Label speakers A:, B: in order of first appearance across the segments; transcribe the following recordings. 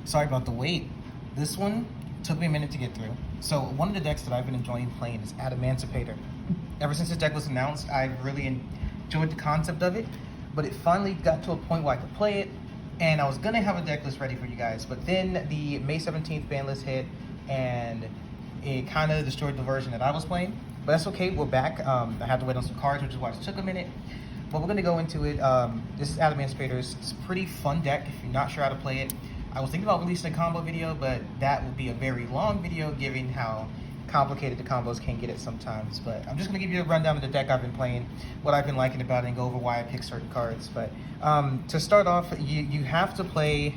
A: Sorry about the wait. This one took me a minute to get through. So one of the decks that I've been enjoying playing is Adamancipator. Ever since the deck was announced, I've really enjoyed the concept of it, but it finally got to a point where I could play it, and I was gonna have a deck list ready for you guys, but then the May 17th ban list hit, and it kind of destroyed the version that I was playing. But that's okay, we're back. I had to wait on some cards, which is why it took a minute. But we're gonna go into it. This is Adamancipator's. It's a pretty fun deck if you're not sure how to play it. I was thinking about releasing a combo video, but that would be a very long video given how complicated the combos can get it sometimes. But I'm just gonna give you a rundown of the deck I've been playing, what I've been liking about it, and go over why I picked certain cards. But to start off, you have to play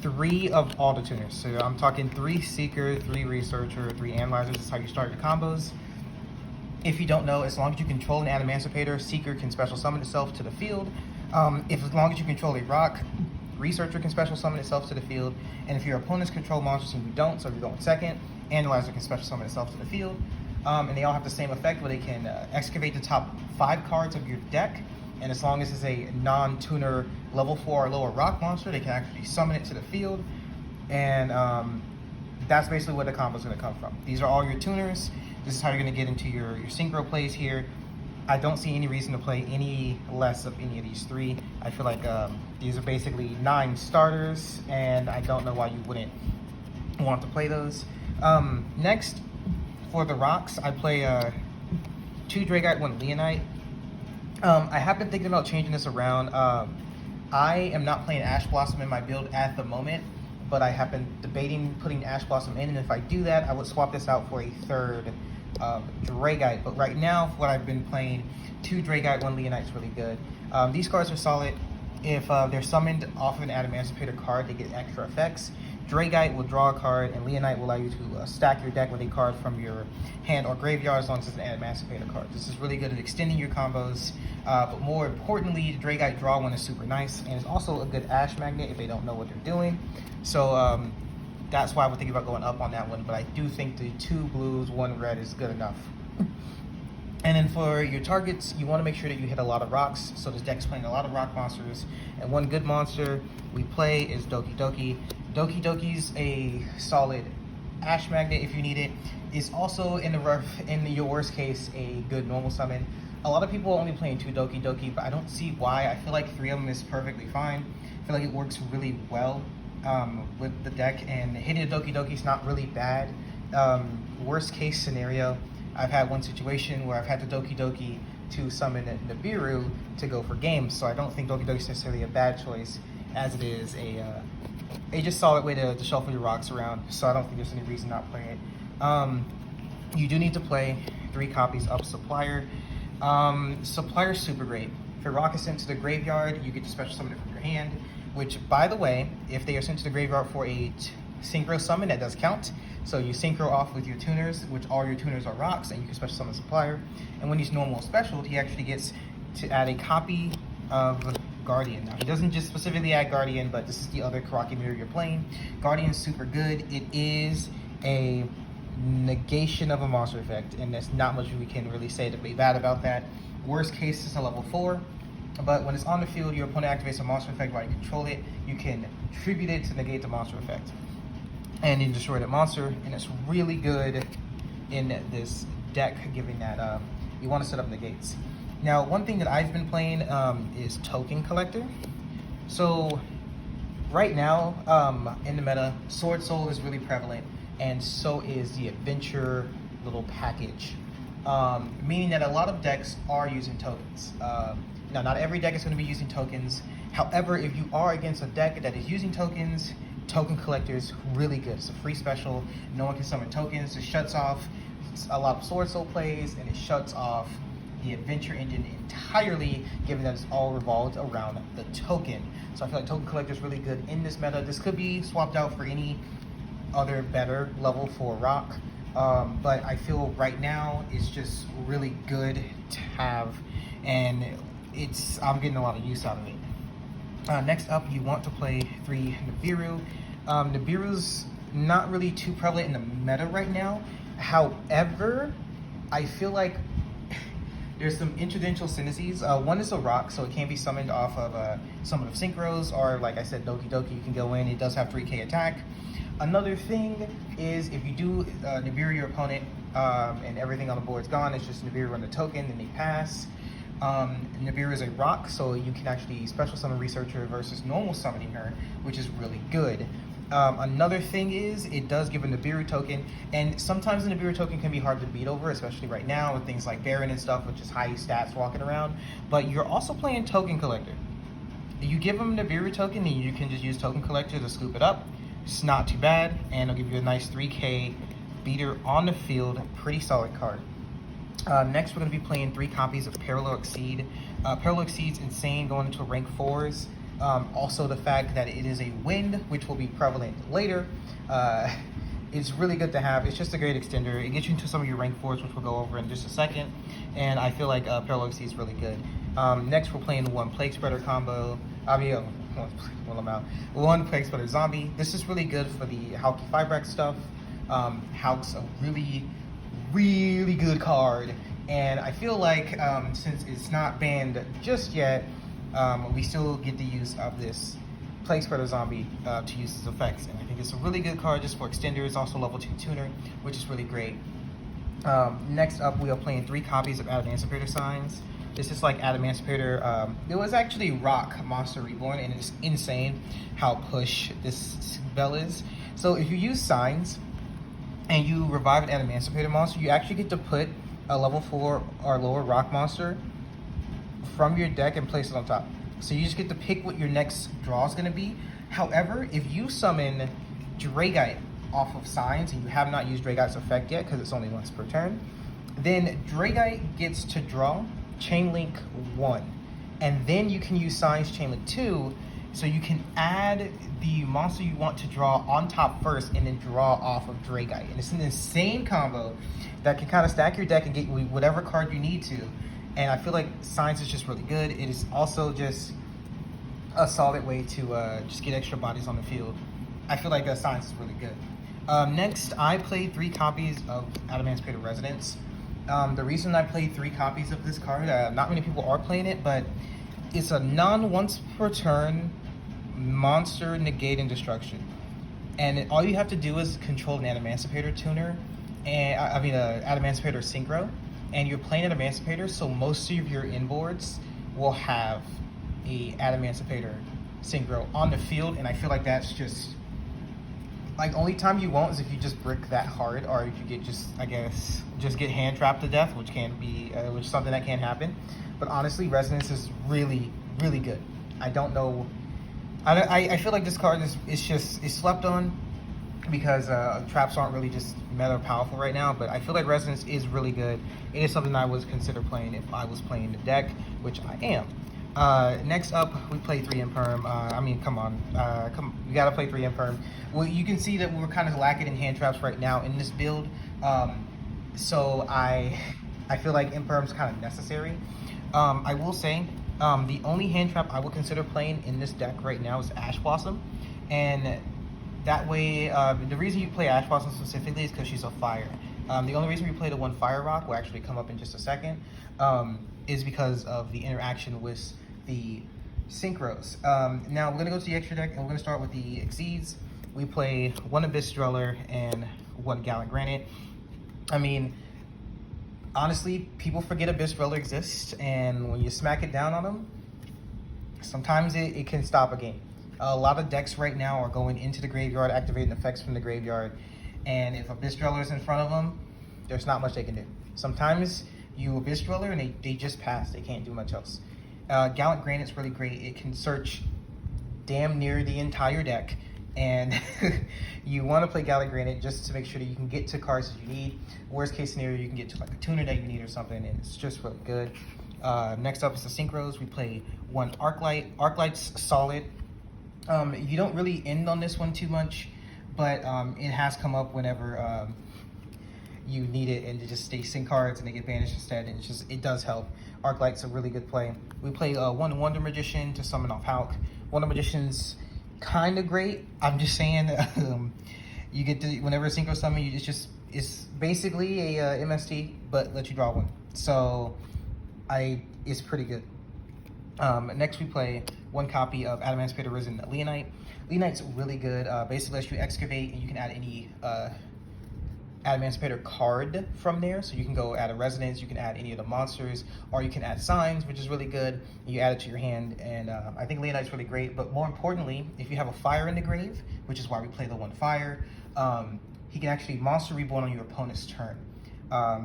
A: 3 of all the tuners. So I'm talking 3 Seeker, 3 Researcher, 3 Analyzers. That's how you start your combos. If you don't know, as long as you control an Adamancipator, Seeker can special summon itself to the field. As long as you control a rock, Researcher can special summon itself to the field. And if your opponents control monsters and you don't, so if you're going second, Analyzer can special summon itself to the field. And they all have the same effect where they can excavate the top 5 cards of your deck. And as long as it's a non-tuner level 4 or lower rock monster, they can actually summon it to the field. And that's basically where the combo is going to come from. These are all your tuners. This is how you're going to get into your synchro plays here. I don't see any reason to play any less of any of these 3. I feel like these are basically 9 starters, and I don't know why you wouldn't want to play those. Next, for the rocks, I play 2 Dragite, 1 Leonite. I have been thinking about changing this around. I am not playing Ash Blossom in my build at the moment, but I have been debating putting Ash Blossom in, and if I do that, I would swap this out for a 3rd Dragite. But right now, what I've been playing, 2 Dragite, 1 Leonite is really good. These cards are solid. If they're summoned off of an Adamancipator card, they get extra effects. Dragite will draw a card, and Leonite will allow you to stack your deck with a card from your hand or graveyard as long as it's an Adamancipator card. This is really good at extending your combos, but more importantly, the Dragite draw one is super nice, and it's also a good Ash Magnet if they don't know what they're doing. So that's why I would think about going up on that one, but I do think the 2 blues, 1 red is good enough. And then for your targets, you want to make sure that you hit a lot of rocks. So this deck's playing a lot of rock monsters, and one good monster we play is Doki Doki. Doki Doki's a solid Ash Magnet if you need it. It's also in your worst case a good normal summon. A lot of people are only playing 2 Doki Doki, but I don't see why. I feel like 3 of them is perfectly fine. I feel like it works really well with the deck, and hitting a Doki Doki is not really bad. Worst case scenario, I've had one situation where I've had the Doki Doki to summon Nibiru to go for games, so I don't think Doki Doki is necessarily a bad choice, as it is a just solid way to shuffle your rocks around, so I don't think there's any reason not playing it. You do need to play 3 copies of Supplier. Supplier's super great. If your rock is sent to the graveyard, you get to special summon it from your hand, which, by the way, if they are sent to the graveyard for a synchro summon, that does count. So you synchro off with your tuners, which all your tuners are rocks, and you can special summon Supplier. And when he's normal special, he actually gets to add a copy of Guardian. Now, he doesn't just specifically add Guardian, but this is the other Karaki mirror you're playing. Guardian's super good. It is a negation of a monster effect, and there's not much we can really say to be bad about that. Worst case is a level 4, but when it's on the field, your opponent activates a monster effect while you control it. You can tribute it to negate the monster effect, and you destroy that monster, and it's really good in this deck, given that you want to set up negates. Now, one thing that I've been playing is Token Collector. So right now, in the meta, Sword Soul is really prevalent, and so is the Adventure little package, meaning that a lot of decks are using tokens. Now, not every deck is going to be using tokens. However, if you are against a deck that is using tokens, Token Collector is really good. It's a free special. No one can summon tokens. It shuts off a lot of Sword Soul plays, and it shuts off the Adventure engine entirely, given that it's all revolved around the token. So I feel like Token Collector is really good in this meta. This could be swapped out for any other better level 4 rock, but I feel right now it's just really good to have, and I'm getting a lot of use out of it. Next up, you want to play 3 Nibiru. Nibiru's not really too prevalent in the meta right now. However, I feel like There's some interdimensional syntheses. One is a rock, so it can be summoned off of some of the synchros, or like I said, Doki Doki, you can go in. It does have 3k attack. Another thing is if you do Nibiru your opponent and everything on the board's gone, it's just Nibiru on the token, then they pass. Nibiru is a rock, so you can actually special summon Researcher versus normal summoning her, which is really good. Another thing is it does give a Nibiru token, and sometimes the Nibiru token can be hard to beat over, especially right now with things like Baron and stuff, which is high stats walking around. But you're also playing Token Collector. You give them a Nibiru token, and you can just use Token Collector to scoop it up. It's not too bad, and it'll give you a nice 3k beater on the field. Pretty solid card. Next, we're going to be playing 3 copies of Parallel Exceed. Parallel Exceed's insane going into rank 4s. Also, the fact that it is a wind, which will be prevalent later, is really good to have. It's just a great extender. It gets you into some of your rank 4s, which we'll go over in just a second. And I feel like Parallel Exceed is really good. Next, we're playing one Plague Spreader combo. One Plague Spreader zombie. This is really good for the Halki Fibrax stuff. Halk's a really good card, and I feel like since it's not banned just yet, we still get the use of this Plague Spreader Zombie to use its effects, and I think it's a really good card just for extenders. Also level 2 tuner, which is really great. Next up, we are playing 3 copies of Adamancipator Signs. This is like Adamancipator. It was actually Rock Monster Reborn, and it's insane how push this spell is. So if you use Signs and you revive an Adamancipator monster, you actually get to put a level 4 or lower rock monster from your deck and place it on top. So you just get to pick what your next draw is going to be. However, if you summon Dragite off of Signs and you have not used Dragite's effect yet because it's only once per turn, then Dragite gets to draw Chainlink 1. And then you can use Signs Chainlink 2, so you can add the monster you want to draw on top first and then draw off of Dragite. And it's an insane combo that can kind of stack your deck and get whatever card you need to. And I feel like Signs is just really good. It is also just a solid way to just get extra bodies on the field. I feel like Signs is really good. Next, I played 3 copies of Adamancipator Resonance. The reason I played 3 copies of this card, not many people are playing it, but it's a non-once per turn monster negating destruction. And all you have to do is control an Adamancipator tuner, and Adamancipator synchro, and you're playing Adamancipator, so most of your inboards will have a Adamancipator synchro on the field, and I feel like that's just like only time you won't is if you just brick that hard, or if you get just get hand trapped to death, which can be which is something that can happen. But honestly, Resonance is really good. I don't know. I feel like this card is slept on because traps aren't really just meta powerful right now, but I feel like Resonance is really good. It is something I would consider playing if I was playing the deck, which I am. Next up, we play 3 Imperm. We gotta play 3 Imperm. Well, you can see that we're kind of lacking in hand traps right now in this build, so I feel like Imperm's kind of necessary. I will say, the only hand trap I would consider playing in this deck right now is Ash Blossom, and that way, the reason you play Ash Blossom specifically is because she's a fire. The only reason we play the 1 Fire Rock will actually come up in just a second, is because of the interaction with the synchros. Now we're gonna go to the extra deck, and we're gonna start with the Exceeds. We play 1 Abyss Dweller and 1 Gallant Granite. I mean, honestly, people forget Abyss Dweller exists, and when you smack it down on them, sometimes it can stop a game. A lot of decks right now are going into the graveyard, activating effects from the graveyard, and if Abyss Dweller is in front of them, there's not much they can do. Sometimes you Abyss Dweller and they just pass, they can't do much else. Gallant Granite's really great. It can search damn near the entire deck, and you want to play Gallant Granite just to make sure that you can get to cards that you need. Worst case scenario, you can get to like a tuner that you need or something, and it's just really good. Next up is the Synchros. We play 1 Arclight. Arclight's solid. You don't really end on this one too much, but it has come up whenever you need it, and they sync cards and they get banished instead, and it does help. Arclight's a really good play. We play 1 Wonder Magician to summon off Hulk. Wonder Magician's kind of great. I'm just saying, you get to, whenever a synchro summon, it's basically a MST, but let you draw 1. So It's pretty good. Next we play one copy of Adamancipator Risen Leonite. Leonite's really good. Basically lets you excavate, and you can add any Adamancipator card from there. So you can go add a Resonance, you can add any of the monsters, or you can add Signs, which is really good. You add it to your hand, and I think Leonite's really great. But more importantly, if you have a Fire in the Grave, which is why we play the one Fire, he can actually Monster Reborn on your opponent's turn.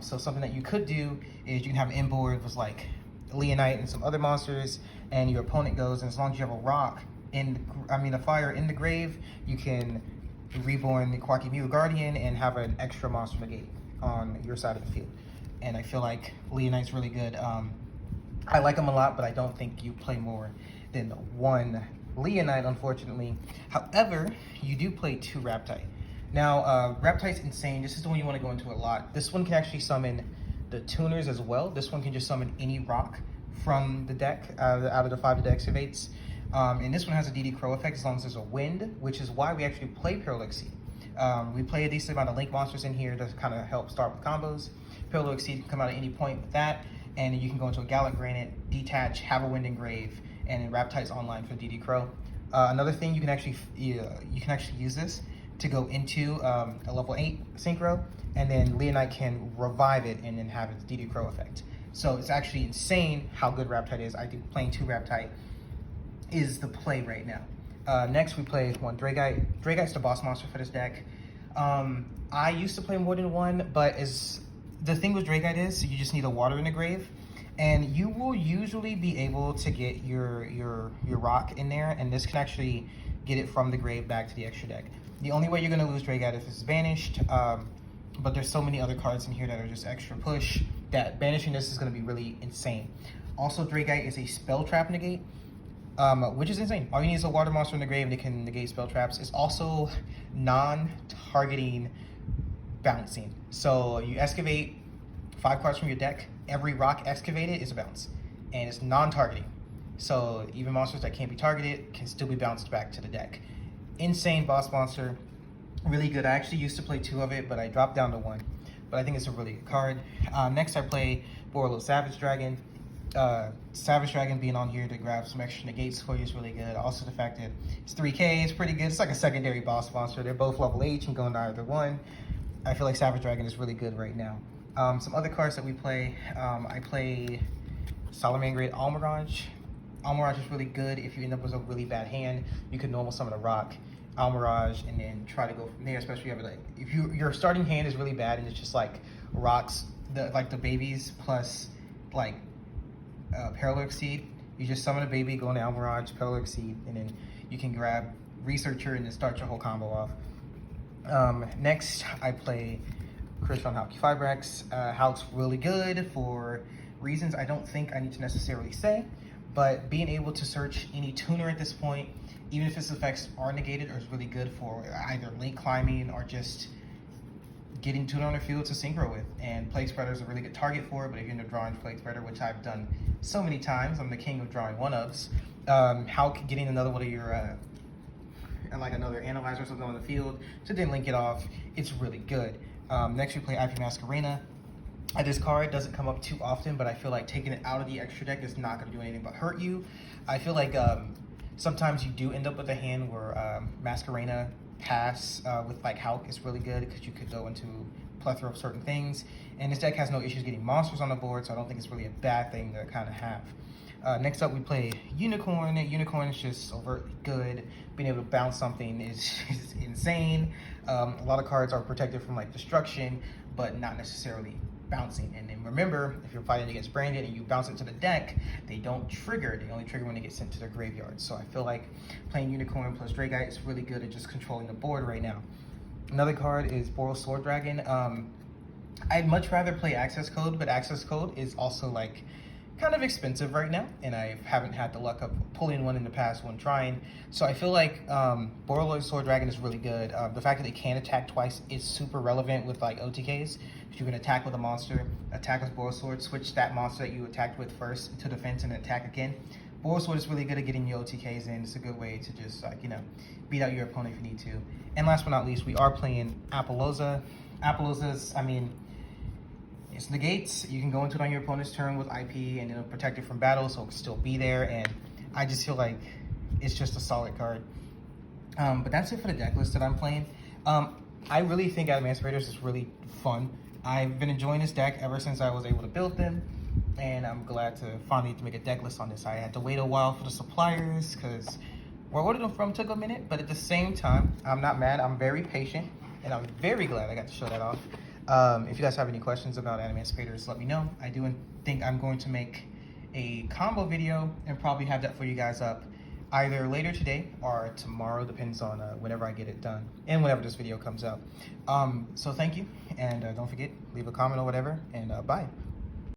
A: So something that you could do is you can have an inboard with like Leonite and some other monsters, and your opponent goes, and as long as you have a rock a Fire in the grave, you can reborn the Quacky Guardian and have an extra monster negate on your side of the field. And I feel like Leonite's really good. I like him a lot, but I don't think you play more than one Leonite, unfortunately. However, you do play 2 Raptite. Now, Raptite's insane. This is the one you want to go into a lot. This one can actually summon the tuners as well. This one can just summon any rock from the deck, out of the 5 that it excavates. And this one has a DD Crow effect as long as there's a wind, which is why we actually play Parallel Exceed. We play a decent amount of link monsters in here to kind of help start with combos. Parallel Exceed can come out at any point with that, and you can go into a Gallic Granite, detach, have a Wind Engrave, and then Raptite's online for DD Crow. Another thing, you can actually use this to go into a level 8 Synchro, and then Leonite can revive it and then have its DD Crow effect. So it's actually insane how good Raptite is. I think playing 2 Raptite is the play right now. Next we play 1 Dragite. Dragite's the boss monster for this deck. I used to play more than 1, but the thing with Dragite is, so you just need a Water in the Grave, and you will usually be able to get your rock in there, and this can actually get it from the grave back to the extra deck. The only way you're going to lose Dragite if it's banished, but there's so many other cards in here that are just extra push that banishing this is going to be really insane. Also, Dragite is a spell trap negate, which is insane. All you need is a water monster in the grave that can negate spell traps. It's also non-targeting bouncing. So you excavate 5 cards from your deck, every rock excavated is a bounce, and it's non-targeting. So even monsters that can't be targeted can still be bounced back to the deck. Insane boss monster, really good. I actually used to play 2 of it, but I dropped down to 1. But I think it's a really good card. Next I play Borolo Savage Dragon. Savage Dragon being on here to grab some extra negates for you is really good. Also the fact that it's 3k is pretty good. It's like a secondary boss monster. They're both level 8, you can go into either one. I feel like Savage Dragon is really good right now. Some other cards that we play, I play Salaman Great Almirage. Almirage is really good if you end up with a really bad hand. You can normal summon a rock, Almirage, and then try to go from there, especially if your starting hand is really bad and it's just like rocks, like the babies plus like Parallel Exceed. You just summon a baby, go into Almirage, Parallel Exceed, and then you can grab Researcher and then start your whole combo off. Next, I play Christian Halki Fibrex. Halk's really good for reasons I don't think I need to necessarily say, but being able to search any tuner at this point, even if its effects are negated, is really good for either link climbing or just getting tuner on the field to synchro with. And Plague Spreader is a really good target for it, but if you end up drawing Plague Spreader, which I've done so many times, I'm the king of drawing one-ofs, Halk getting another one of your, like another Analyzer or something on the field to then link it off, it's really good. Next we play IP Masquerena. This card doesn't come up too often, but I feel like taking it out of the extra deck is not going to do anything but hurt you. I feel like sometimes you do end up with a hand where Masquerena pass with like Halk is really good because you could go into a plethora of certain things. And this deck has no issues getting monsters on the board, so I don't think it's really a bad thing to kind of have. Next up, we play Unicorn. Unicorn is just overtly good. Being able to bounce something is insane. A lot of cards are protected from like destruction, but not necessarily bouncing. And then remember, if you're fighting against Branded and you bounce it to the deck, they don't trigger. They only trigger when they get sent to their graveyard. So I feel like playing Unicorn plus Dragite is really good at just controlling the board right now. Another card is Boros Sword Dragon. I'd much rather play Access Code, but Access Code is also like kind of expensive right now, and I haven't had the luck of pulling one in the past when trying. So I feel like Boros Sword Dragon is really good. The fact that it can attack twice is super relevant with like OTKs. You can attack with a monster, attack with Boros Sword, switch that monster that you attacked with first to defense and attack again. Boros Sword is really good at getting your OTKs in. It's a good way to just like, you know, beat out your opponent if you need to. And last but not least, we are playing Apollousa. Apollousa's, I mean, It's negates. You can go into it on your opponent's turn with IP, and it'll protect it from battle, so it'll still be there. And I just feel like it's just a solid card. But that's it for the deck list that I'm playing. I really think Adamancipators is really fun. I've been enjoying this deck ever since I was able to build them, and I'm glad to finally make a deck list on this. I had to wait a while for the suppliers because where I ordered them from took a minute, but at the same time, I'm not mad. I'm very patient, and I'm very glad I got to show that off. If you guys have any questions about Adamancipators, let me know. I do think I'm going to make a combo video and probably have that for you guys up either later today or tomorrow, depends on whenever I get it done and whenever this video comes out. So thank you, and don't forget, leave a comment or whatever, and bye.